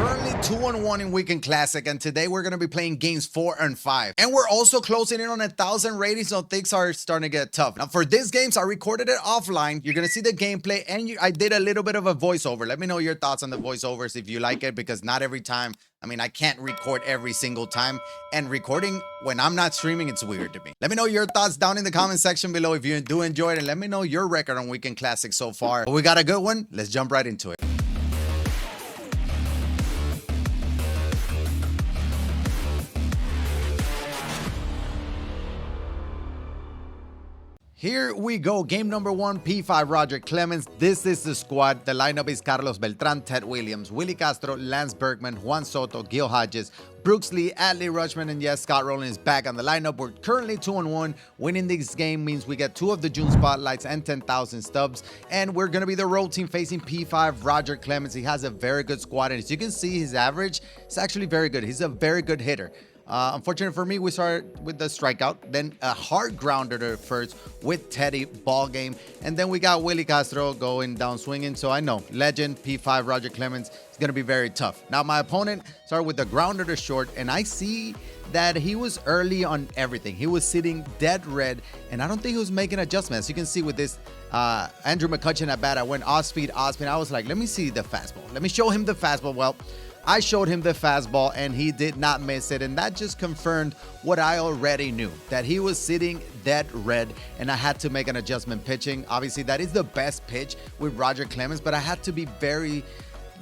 currently 2-1 in Weekend Classic, and today we're going to be playing games 4 and 5. And we're also closing in on 1,000 ratings, so things are starting to get tough. Now, for these games, I recorded it offline. You're going to see the gameplay, and I did a little bit of a voiceover. Let me know your thoughts on the voiceovers if you like it, because not every time, I can't record every single time, and recording when I'm not streaming, it's weird to me. Let me know your thoughts down in the comment section below if you do enjoy it, and let me know your record on Weekend Classic so far. But we got a good one. Let's jump right into it. Here we go. Game number 1, P5 Roger Clemens. This is the squad. The lineup is Carlos Beltran, Ted Williams, Willie Castro, Lance Berkman, Juan Soto, Gil Hodges, Brooks Lee, Adley Rutschman, and yes, Scott Rowland is back on the lineup. We're currently 2-1. Winning this game means we get 2 of the June spotlights and 10,000 stubs. And we're going to be the road team facing P5 Roger Clemens. He has a very good squad, and as you can see, his average is actually very good. He's a very good hitter. Unfortunately for me, we started with the strikeout, then a hard grounder to first with Teddy, ball game, and then we got Willie Castro going down swinging. So I know legend P5 Roger Clemens is going to be very tough. Now my opponent started with the grounder to short, and I see that he was early on everything. He was sitting dead red, and I don't think he was making adjustments. You can see with this Andrew McCutchen at bat, I went off speed. I was like, let me see the fastball. Let me show him the fastball. Well, I showed him the fastball, and he did not miss it, and that just confirmed what I already knew, that he was sitting dead red, and I had to make an adjustment pitching. Obviously, that is the best pitch with Roger Clemens, but I had to be very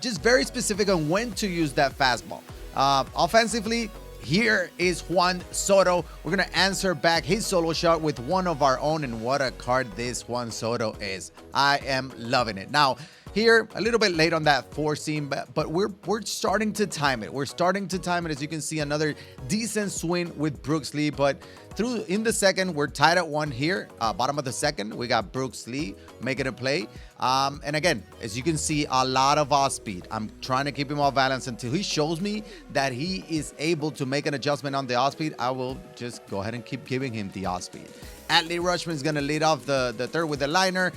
specific on when to use that fastball. Offensively, here is Juan Soto. We're going to answer back his solo shot with one of our own, and what a card this Juan Soto is. I am loving it. Now, here, a little bit late on that 4 seam, but we're starting to time it. We're starting to time it. As you can see, another decent swing with Brooks Lee, but in the second, we're tied at 1 here. Bottom of the second, we got Brooks Lee making a play. And again, as you can see, a lot of off speed. I'm trying to keep him off balance until he shows me that he is able to make an adjustment on the off speed. I will just go ahead and keep giving him the off speed. Adley Rutschman is going to lead off the third with the liner.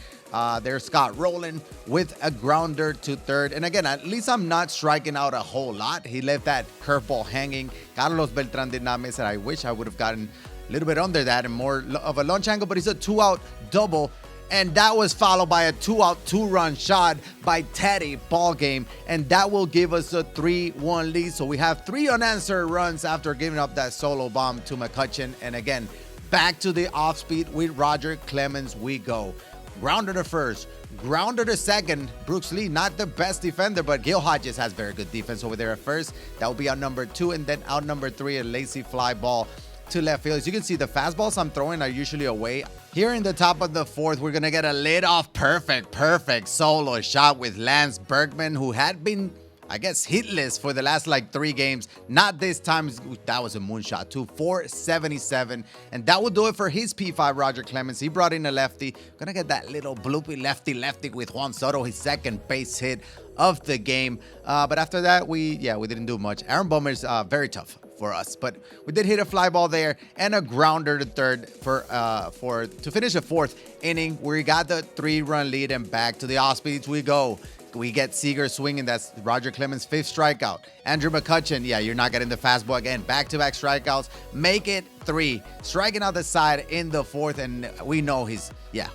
There's Scott Rowland with a grounder to third. And again, at least I'm not striking out a whole lot. He left that curveball hanging. Carlos Beltran did not miss it. I wish I would have gotten a little bit under that and more of a launch angle, but it's a 2-out double. And that was followed by a 2-out 2-run shot by Teddy, ball game. And that will give us a 3-1 lead. So we have 3 unanswered runs after giving up that solo bomb to McCutchen. And again, back to the off speed with Roger Clemens we go. Grounder to first, grounder to second. Brooks Lee, not the best defender, but Gil Hodges has very good defense over there at first. That will be out number 2, and then out number 3, a lazy fly ball to left field. As you can see, the fastballs I'm throwing are usually away. Here in the top of the 4th, we're gonna get a leadoff perfect solo shot with Lance Berkman, who had been, I guess, hitless for the last 3 games. Not this time. That was a moonshot too. 477. And that will do it for his P5 Roger Clemens. He brought in a lefty. Gonna get that little bloopy lefty with Juan Soto, his second base hit of the game. But after that, we didn't do much. Aaron Bummer's very tough for us, but we did hit a fly ball there and a grounder to third to finish the 4th inning. We got the 3-run lead, and back to the off speeds we go. We get Seager swinging. That's Roger Clemens' 5th strikeout. Andrew McCutchen, you're not getting the fastball again. Back-to-back strikeouts. Make it 3. Striking out the side in the 4th, and we know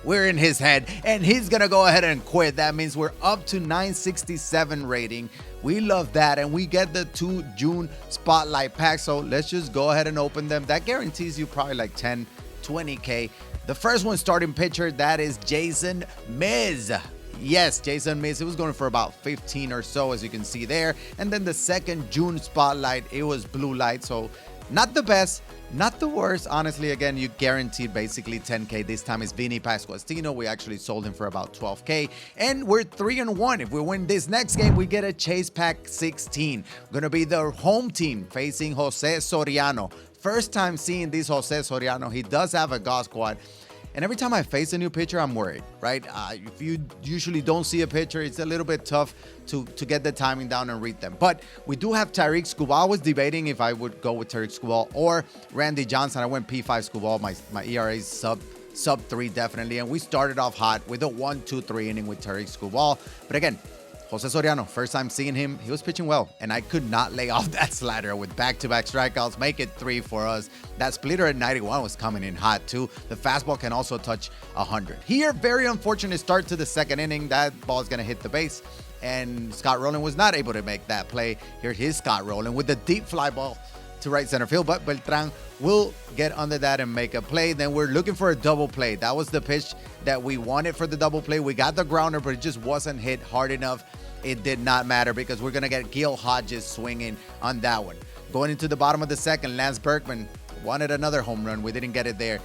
we're in his head, and he's going to go ahead and quit. That means we're up to 967 rating. We love that, and we get the 2 June spotlight packs, so let's just go ahead and open them. That guarantees you probably 10, 20K. The first one, starting pitcher, that is Jason Miz. Yes, Jason Miz. It was going for about 15 or so, as you can see there. And then the second June spotlight, it was blue light. So not the best, not the worst. Honestly, again, you guaranteed basically 10K. This time it's Vinny Pasquantino. We actually sold him for about 12K. And we're 3-1. If we win this next game, we get a chase pack 16. We're going to be the home team facing Jose Soriano. First time seeing this Jose Soriano. He does have a golf squad. And every time I face a new pitcher, I'm worried, right? If you usually don't see a pitcher, it's a little bit tough to get the timing down and read them. But we do have Tariq Skubal. I was debating if I would go with Tariq Skubal or Randy Johnson. I went P5 Skubal. My ERA is sub 3 definitely. And we started off hot with a 1-2-3 inning with Tariq Skubal. But again, Jose Soriano, first time seeing him, he was pitching well, and I could not lay off that slider with back-to-back strikeouts, make it 3 for us. That splitter at 91 was coming in hot too. The fastball can also touch 100. Here, very unfortunate start to the second inning. That ball is going to hit the base, and Scott Rowland was not able to make that play. Here's Scott Rowland with the deep fly ball to right center field, but Beltran will get under that and make a play. Then we're looking for a double play. That was the pitch that we wanted for the double play. We got the grounder, but it just wasn't hit hard enough. It did not matter because we're going to get Gil Hodges swinging on that one. Going into the bottom of the second, Lance Berkman wanted another home run. We didn't get it there.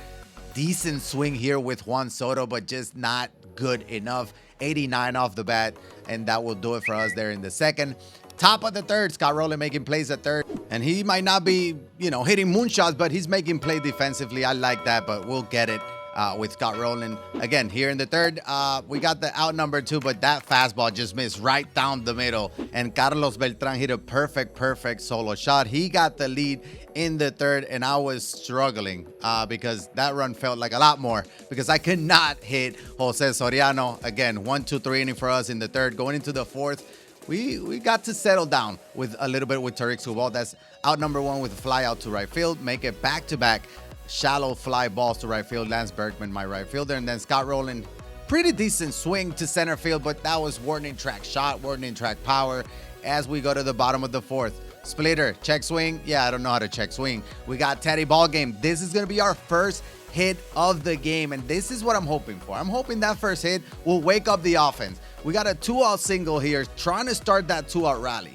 Decent swing here with Juan Soto, but just not good enough. 89 off the bat, and that will do it for us there in the second. Top of the third, Scott Rowland making plays at third. And he might not be, hitting moonshots, but he's making play defensively. I like that, but we'll get it with Scott Rowland. Again, here in the third, we got the out number 2, but that fastball just missed right down the middle. And Carlos Beltran hit a perfect solo shot. He got the lead in the third, and I was struggling because that run felt like a lot more because I could not hit Jose Soriano. Again, 1-2-3 inning for us in the third. Going into the fourth, we got to settle down with a little bit with Tarik Subal. That's out number 1 with a fly out to right field. Make it back-to-back shallow fly balls to right field. Lance Berkman, my right fielder. And then Scott Rowland, pretty decent swing to center field, but that was warning track shot, warning track power as we go to the bottom of the fourth. Splitter, check swing. Yeah, I don't know how to check swing. We got Teddy ball game. This is going to be our first hit of the game, and this is what I'm hoping for. I'm hoping that first hit will wake up the offense. We got a 2-out single here, trying to start that 2-out rally.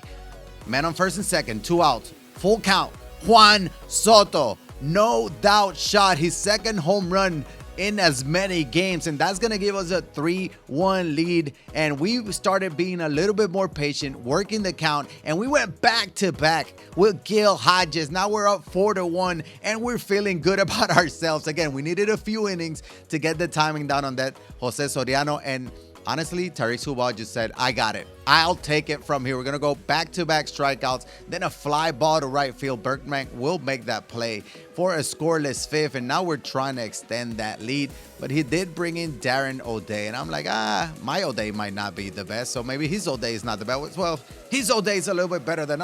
Man on first and second, 2 outs, full count. Juan Soto, no doubt shot, his second home run in as many games, and that's gonna give us a 3-1 lead. And we started being a little bit more patient, working the count, and we went back to back with Gil Hodges. Now we're up 4-1, and we're feeling good about ourselves. Again, we needed a few innings to get the timing down on that Jose Soriano, and honestly, Tarik Subal just said, I got it. I'll take it from here. We're going to go back-to-back strikeouts, then a fly ball to right field. Berkman will make that play for a scoreless fifth, and now we're trying to extend that lead. But he did bring in Darren O'Day, and I'm like, my O'Day might not be the best, so maybe his O'Day is not the best. Well, his O'Day is a little bit better than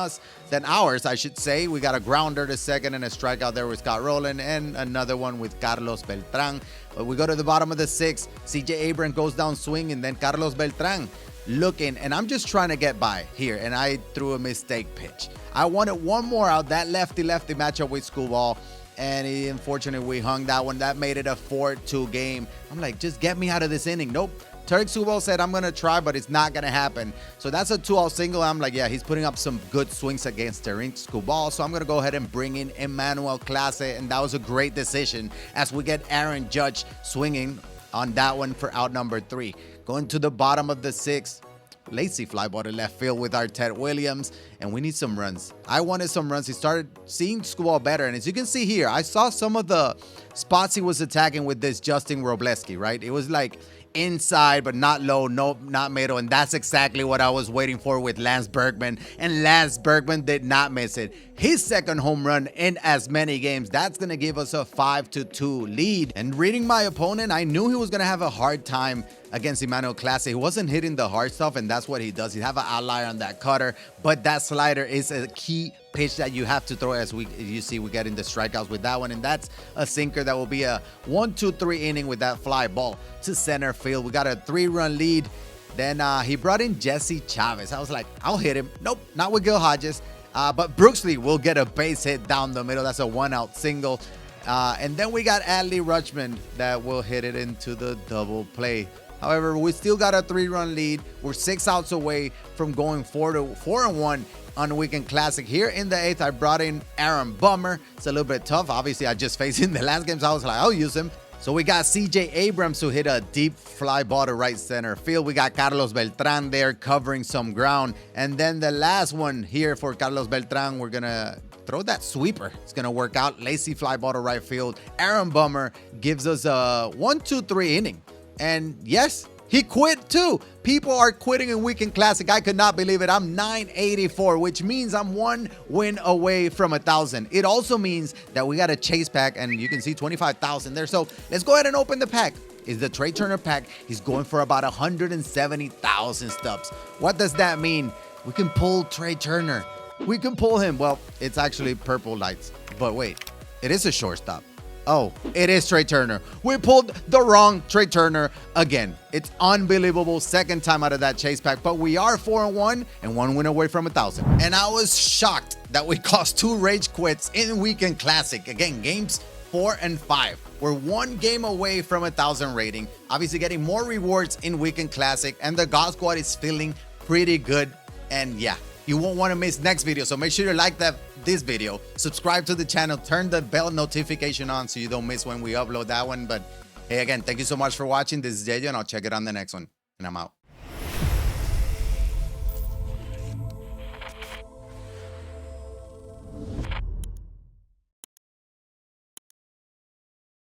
ours, I should say. We got a grounder to second and a strikeout there with Scott Rowland, and another one with Carlos Beltran. But we go to the bottom of the sixth. CJ Abrams goes down swinging, and then Carlos Beltran looking, and I'm just trying to get by here, and I threw a mistake pitch. I wanted one more out, that lefty-lefty matchup with Scuball, and unfortunately we hung that one. That made it a 4-2 game. I'm like, just get me out of this inning. Nope. Tarik Subal said, I'm going to try, but it's not going to happen. So that's a 2-out single. I'm like, yeah, he's putting up some good swings against Tarik Subal. So I'm going to go ahead and bring in Emmanuel Clase, and that was a great decision as we get Aaron Judge swinging on that one for out number 3. Going to the bottom of the sixth, lazy fly ball to left field with our Ted Williams, and we need some runs. I wanted some runs. He started seeing Scuball better, and as you can see here, I saw some of the spots he was attacking with this Justin Robleski, right? It was like inside, but not low, no, not middle, and that's exactly what I was waiting for with Lance Berkman, and Lance Berkman did not miss it. His second home run in as many games. That's going to give us a 5-2 lead. And reading my opponent, I knew he was going to have a hard time against Emmanuel Clase. He wasn't hitting the hard stuff, and that's what he does. He have an outlier on that cutter, but that slider is a key pitch that you have to throw. As you see, we're getting the strikeouts with that one, and that's a sinker that will be a 1-2-3 inning with that fly ball to center field. We got a 3-run lead. Then he brought in Jesse Chavez. I was like, I'll hit him. Nope, not with Gil Hodges. But Brooksley will get a base hit down the middle. That's a 1-out single. And then we got Adley Rutschman that will hit it into the double play. However, we still got a 3-run lead. We're 6 outs away from going 4-1 on the Weekend Classic. Here in the 8th, I brought in Aaron Bummer. It's a little bit tough. Obviously, I just faced him the last game, so I was like, I'll use him. So we got CJ Abrams who hit a deep fly ball to right center field. We got Carlos Beltran there covering some ground. And then the last one here for Carlos Beltran, we're going to throw that sweeper. It's going to work out. Lazy fly ball to right field. Aaron Bummer gives us a 1-2-3 inning. And yes, he quit too. People are quitting in Weekend Classic. I could not believe it. I'm 984, which means I'm 1 win away from 1,000. It also means that we got a chase pack, and you can see 25,000 there. So let's go ahead and open the pack. is the Trey Turner pack. He's going for about 170,000 stubs. What does that mean? We can pull Trey Turner. We can pull him. Well, it's actually purple lights. But wait, it is a shortstop. Oh, it is Trey Turner. We pulled the wrong Trey Turner again. It's unbelievable. Second time out of that chase pack, but we are 4-1 and 1 win away from 1,000. And I was shocked that we cost 2 rage quits in Weekend Classic. Again, games 4 and 5. We're 1 game away from 1,000 rating. Obviously getting more rewards in Weekend Classic, and the God Squad is feeling pretty good. And yeah, you won't want to miss next video, so make sure you like this video, subscribe to the channel, turn the bell notification on so you don't miss when we upload that one. But hey, again, thank you so much for watching. This is YeYo, and I'll check it on the next one. And I'm out.